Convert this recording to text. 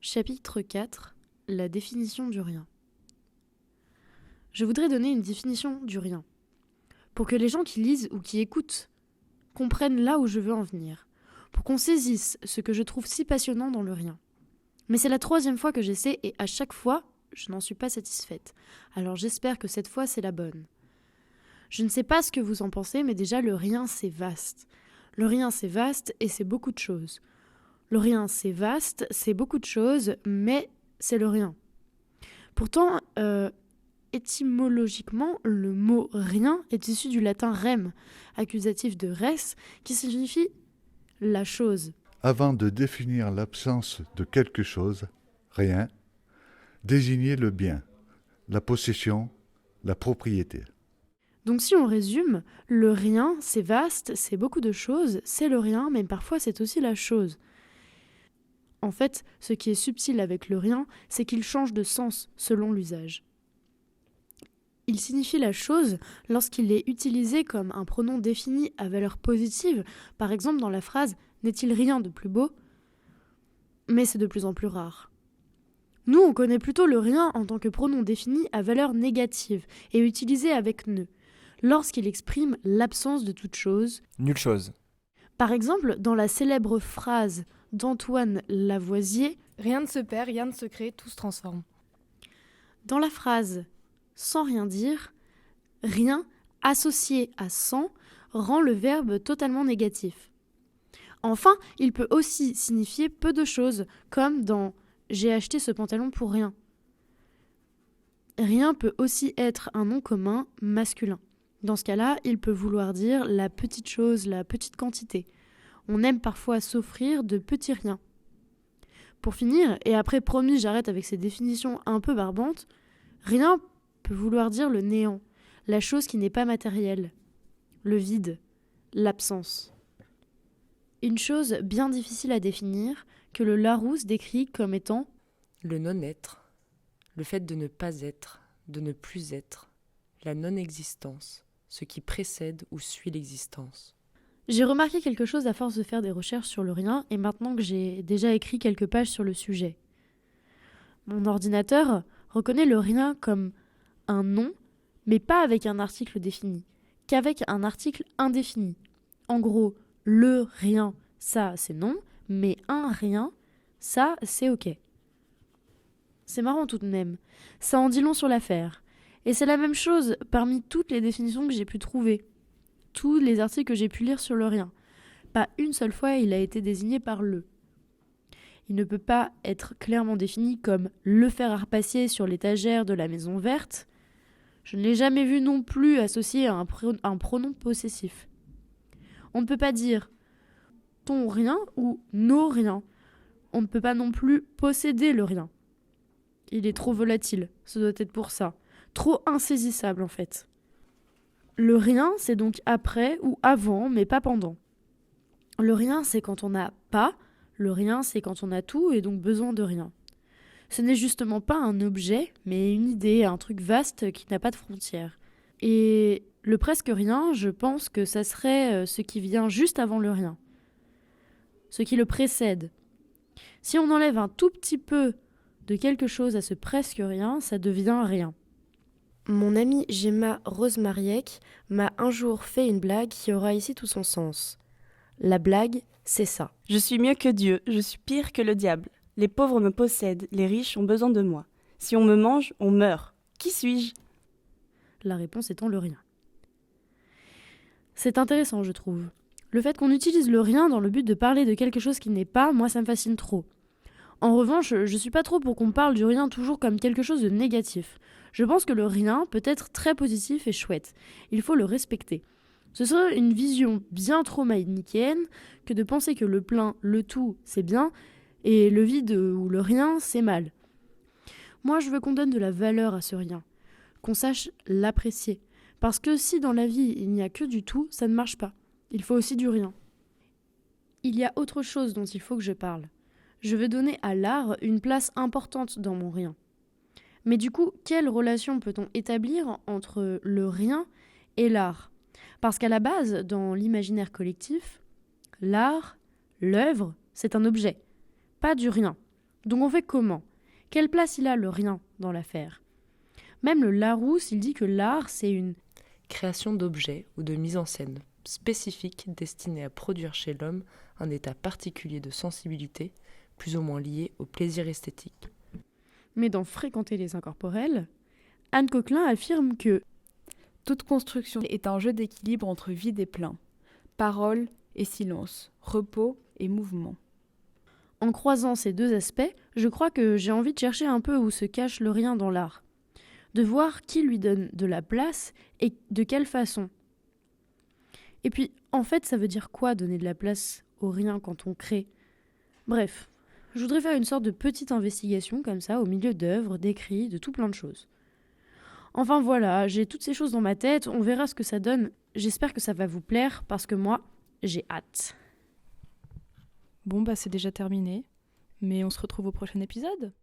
Chapitre 4. La définition du rien. Je voudrais donner une définition du rien, pour que les gens qui lisent ou qui écoutent comprennent là où je veux en venir, pour qu'on saisisse ce que je trouve si passionnant dans le rien. Mais c'est la 3e fois que j'essaie et à chaque fois, je n'en suis pas satisfaite. Alors j'espère que cette fois c'est la bonne. Je ne sais pas ce que vous en pensez, mais déjà le rien c'est vaste. Le rien c'est vaste et c'est beaucoup de choses. Le rien, c'est vaste, c'est beaucoup de choses, mais c'est le rien. Pourtant, étymologiquement, le mot « rien » est issu du latin « rem », accusatif de « res », qui signifie « la chose ». Avant de définir l'absence de quelque chose, rien, désignez le bien, la possession, la propriété. Donc si on résume, le rien, c'est vaste, c'est beaucoup de choses, c'est le rien, mais parfois c'est aussi la chose. En fait, ce qui est subtil avec le rien, c'est qu'il change de sens selon l'usage. Il signifie la chose lorsqu'il est utilisé comme un pronom défini à valeur positive, par exemple dans la phrase « N'est-il rien de plus beau ?» Mais c'est de plus en plus rare. Nous, on connaît plutôt le rien en tant que pronom défini à valeur négative et utilisé avec ne, lorsqu'il exprime l'absence de toute chose. Nulle chose. Par exemple, dans la célèbre phrase d'Antoine Lavoisier, « Rien ne se perd, rien ne se crée, tout se transforme ». Dans la phrase « sans rien dire », rien associé à sans rend le verbe totalement négatif. Enfin, il peut aussi signifier peu de choses, comme dans « j'ai acheté ce pantalon pour rien ». Rien peut aussi être un nom commun masculin. Dans ce cas-là, il peut vouloir dire la petite chose, la petite quantité. On aime parfois s'offrir de petits riens. Pour finir, et après promis j'arrête avec ces définitions un peu barbantes, rien peut vouloir dire le néant, la chose qui n'est pas matérielle, le vide, l'absence. Une chose bien difficile à définir, que le Larousse décrit comme étant le non-être, le fait de ne pas être, de ne plus être, la non-existence, ce qui précède ou suit l'existence. J'ai remarqué quelque chose à force de faire des recherches sur le rien et maintenant que j'ai déjà écrit quelques pages sur le sujet. Mon ordinateur reconnaît le rien comme un nom, mais pas avec un article défini, qu'avec un article indéfini. En gros, le rien, ça c'est non, mais un rien, ça c'est ok. C'est marrant tout de même, ça en dit long sur l'affaire. Et c'est la même chose parmi toutes les définitions que j'ai pu trouver. Tous les articles que j'ai pu lire sur le rien. Pas une seule fois il a été désigné par le. Il ne peut pas être clairement défini comme le fer à repasser sur l'étagère de la maison verte. Je ne l'ai jamais vu non plus associé à un pronom possessif. On ne peut pas dire ton rien ou nos riens. On ne peut pas non plus posséder le rien. Il est trop volatile, ce doit être pour ça. Trop insaisissable en fait. Le rien, c'est donc après ou avant, mais pas pendant. Le rien, c'est quand on n'a pas. Le rien, c'est quand on a tout et donc besoin de rien. Ce n'est justement pas un objet, mais une idée, un truc vaste qui n'a pas de frontières. Et le presque rien, je pense que ça serait ce qui vient juste avant le rien. Ce qui le précède. Si on enlève un tout petit peu de quelque chose à ce presque rien, ça devient rien. Mon amie Gemma Rosemariec m'a un jour fait une blague qui aura ici tout son sens. La blague, c'est ça. Je suis mieux que Dieu, je suis pire que le diable. Les pauvres me possèdent, les riches ont besoin de moi. Si on me mange, on meurt. Qui suis-je ? La réponse étant le rien. C'est intéressant, je trouve. Le fait qu'on utilise le rien dans le but de parler de quelque chose qui n'est pas, moi ça me fascine trop. En revanche, je suis pas trop pour qu'on parle du rien toujours comme quelque chose de négatif. Je pense que le rien peut être très positif et chouette. Il faut le respecter. Ce serait une vision bien trop manichéenne que de penser que le plein, le tout, c'est bien, et le vide ou le rien, c'est mal. Moi, je veux qu'on donne de la valeur à ce rien, qu'on sache l'apprécier. Parce que si dans la vie, il n'y a que du tout, ça ne marche pas. Il faut aussi du rien. Il y a autre chose dont il faut que je parle. Je veux donner à l'art une place importante dans mon rien. Mais du coup, quelle relation peut-on établir entre le rien et l'art ? Parce qu'à la base, dans l'imaginaire collectif, l'art, l'œuvre, c'est un objet, pas du rien. Donc on fait comment? Quelle place il a le rien dans l'affaire? Même le Larousse, il dit que l'art, c'est une Création d'objets ou de mise en scène spécifique destinée à produire chez l'homme un état particulier de sensibilité, plus ou moins lié au plaisir esthétique. Mais dans Fréquenter les incorporels, Anne Coquelin affirme que Toute construction est un jeu d'équilibre entre vide et plein, parole et silence, repos et mouvement. en croisant ces deux aspects, je crois que j'ai envie de chercher un peu où se cache le rien dans l'art, de voir qui lui donne de la place et de quelle façon. Et puis, en fait, ça veut dire quoi donner de la place au rien quand on crée? Bref, je voudrais faire une sorte de petite investigation comme ça, au milieu d'œuvres, d'écrits, de tout plein de choses. Enfin voilà, j'ai toutes ces choses dans ma tête, on verra ce que ça donne. J'espère que ça va vous plaire, parce que moi, j'ai hâte. Bon, c'est déjà terminé, mais on se retrouve au prochain épisode.